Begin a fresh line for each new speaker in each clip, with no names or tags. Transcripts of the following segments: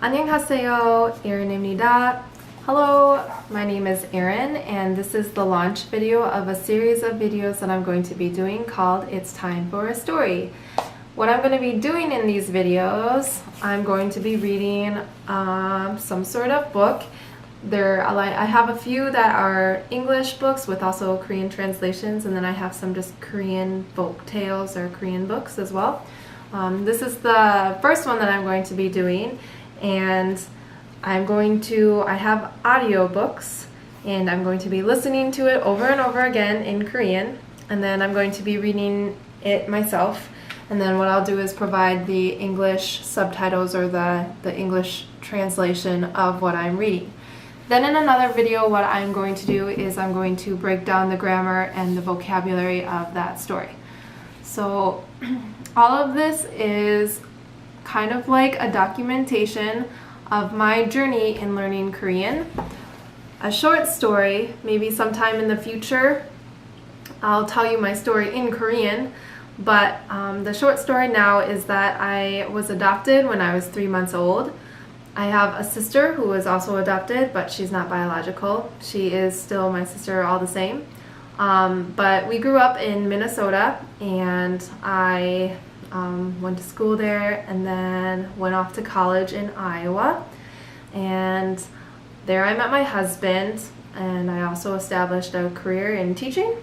안녕하세요, Erin입니다. Hello, my name is Erin, and this is the launch video of a series of videos that I'm going to be doing called It's Time for a Story. What I'm going to be doing in these videos, I'm going to be reading some sort of book. I have a few that are English books with also Korean translations, and then I have some just Korean folk tales or Korean books as well. This is the first one that I'm going to be doing, and I have audiobooks, and I'm going to be listening to it over and over again in Korean, and then I'm going to be reading it myself, and then what I'll do is provide the English subtitles or the English translation of what I'm reading. Then in another video, what I'm going to do is I'm going to break down the grammar and the vocabulary of that story. So all of this is kind of like a documentation of my journey in learning Korean. A short story, maybe sometime in the future, I'll tell you my story in Korean, but the short story now is that I was adopted when I was 3 months old. I have a sister who was also adopted, but she's not biological. She is still my sister all the same. But we grew up in Minnesota, and I went to school there and then went off to college in Iowa, and there I met my husband, and I also established a career in teaching.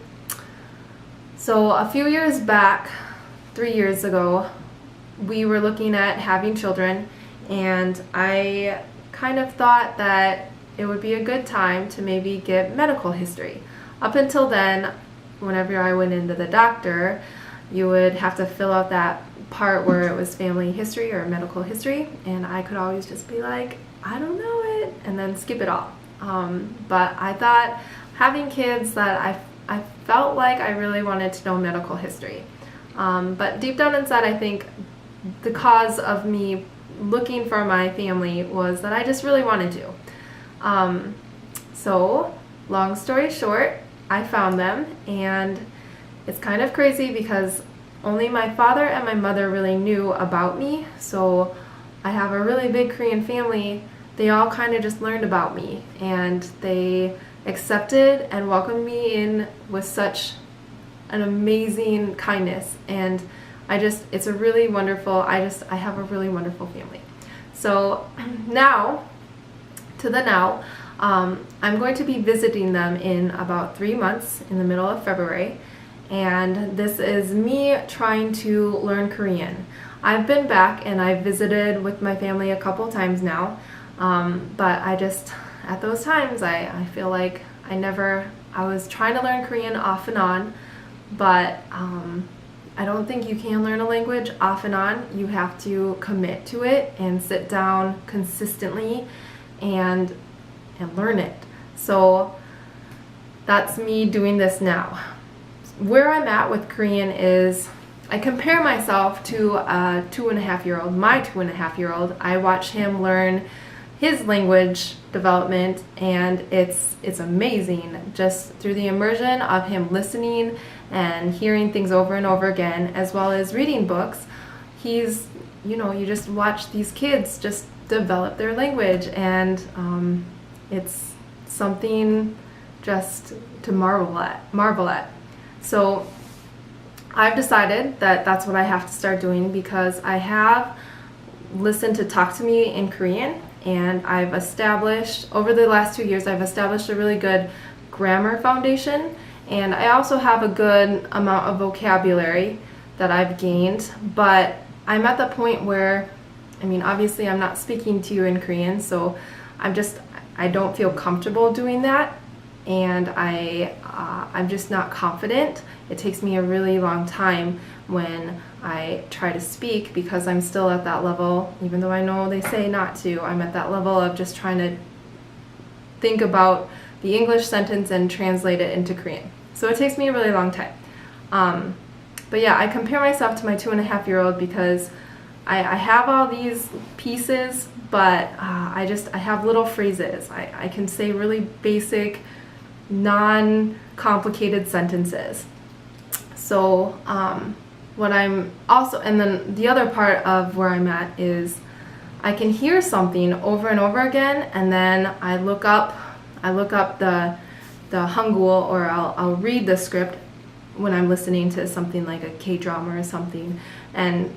So a few years back, 3 years ago, we were looking at having children, and I kind of thought that it would be a good time to maybe get medical history. Up until then, whenever I went into the doctor, you would have to fill out that part where it was family history or medical history, and I could always just be like, I don't know it, and then skip it all. But I thought having kids that I felt like I really wanted to know medical history. But deep down inside, I think the cause of me looking for my family was that I just really wanted to. So long story short, I found them, and it's kind of crazy because only my father and my mother really knew about me. So I have a really big Korean family. They all kind of just learned about me, and they accepted and welcomed me in with such an amazing kindness. And it's a really wonderful, I have a really wonderful family. So now, I'm going to be visiting them in about 3 months in the middle of February, and this is me trying to learn Korean. I've been back and I've visited with my family a couple times now, but at those times I feel like I was trying to learn Korean off and on, but I don't think you can learn a language off and on. You have to commit to it and sit down consistently and learn it. So that's me doing this now. Where I'm at with Korean is I compare myself to a 2.5-year-old, my 2.5-year-old. I watch him learn his language development, and it's amazing just through the immersion of him listening and hearing things over and over again, as well as reading books. You just watch these kids just develop their language, and it's something just to marvel at. So I've decided that that's what I have to start doing, because I have listened to Talk to Me in Korean, and I've established, over the last 2 years, I've established a really good grammar foundation, and I also have a good amount of vocabulary that I've gained. But I'm at the point where, obviously I'm not speaking to you in Korean, so I don't feel comfortable doing that, and I'm just not confident. It takes me a really long time when I try to speak, because I'm still at that level, even though I know they say not to. I'm at that level of just trying to think about the English sentence and translate it into Korean. So it takes me a really long time. But yeah, I compare myself to my 2.5-year-old because I have all these pieces, but I have little phrases. I can say really basic, non-complicated sentences. So what I'm also, and then the other part of where I'm at is I can hear something over and over again, and then I look up the Hangul, or I'll read the script when I'm listening to something like a K-drama or something, and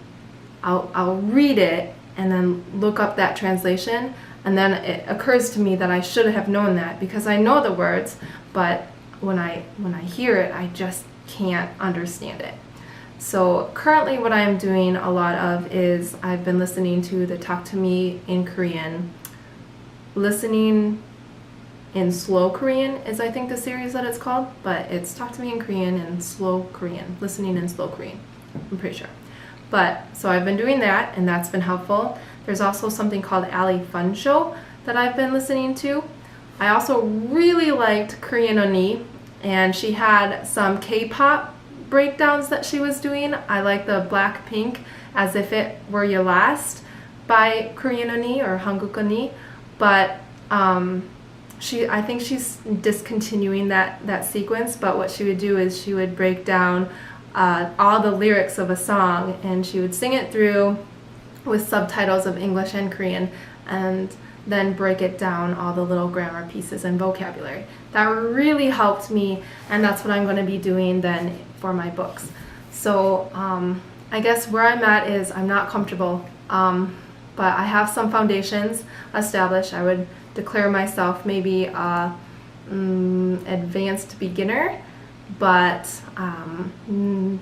I'll read it and then look up that translation, and then it occurs to me that I should have known that because I know the words, but when I hear it, I just can't understand it. So currently what I'm doing a lot of is I've been listening to the Talk to Me in Korean. Listening in Slow Korean is, I think, the series that it's called, but it's Talk to Me in Korean and Slow Korean. Listening in Slow Korean, I'm pretty sure. But so I've been doing that, and that's been helpful. There's also something called Ali Fun Show that I've been listening to. I also really liked Korean Oni, and she had some K-pop breakdowns that she was doing. I like the Blackpink As If It Were Your Last by Korean Oni or Hanguk Oni, but I think she's discontinuing that sequence, but what she would do is she would break down all the lyrics of a song, and she would sing it through with subtitles of English and Korean, and then break it down, all the little grammar pieces and vocabulary. That really helped me, and that's what I'm going to be doing then for my books. So I guess where I'm at is I'm not comfortable, but I have some foundations established. I would declare myself maybe advanced beginner, but I'm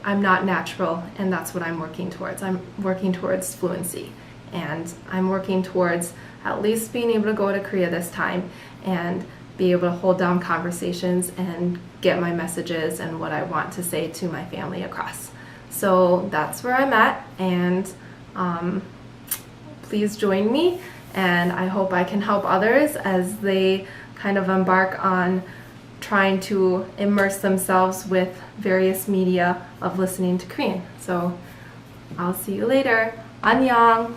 not natural, and that's what I'm working towards. I'm working towards fluency, and I'm working towards at least being able to go to Korea this time and be able to hold down conversations and get my messages and what I want to say to my family across. So that's where I'm at, and please join me, and I hope I can help others as they kind of embark on trying to immerse themselves with various media of listening to Korean. So I'll see you later. 안녕.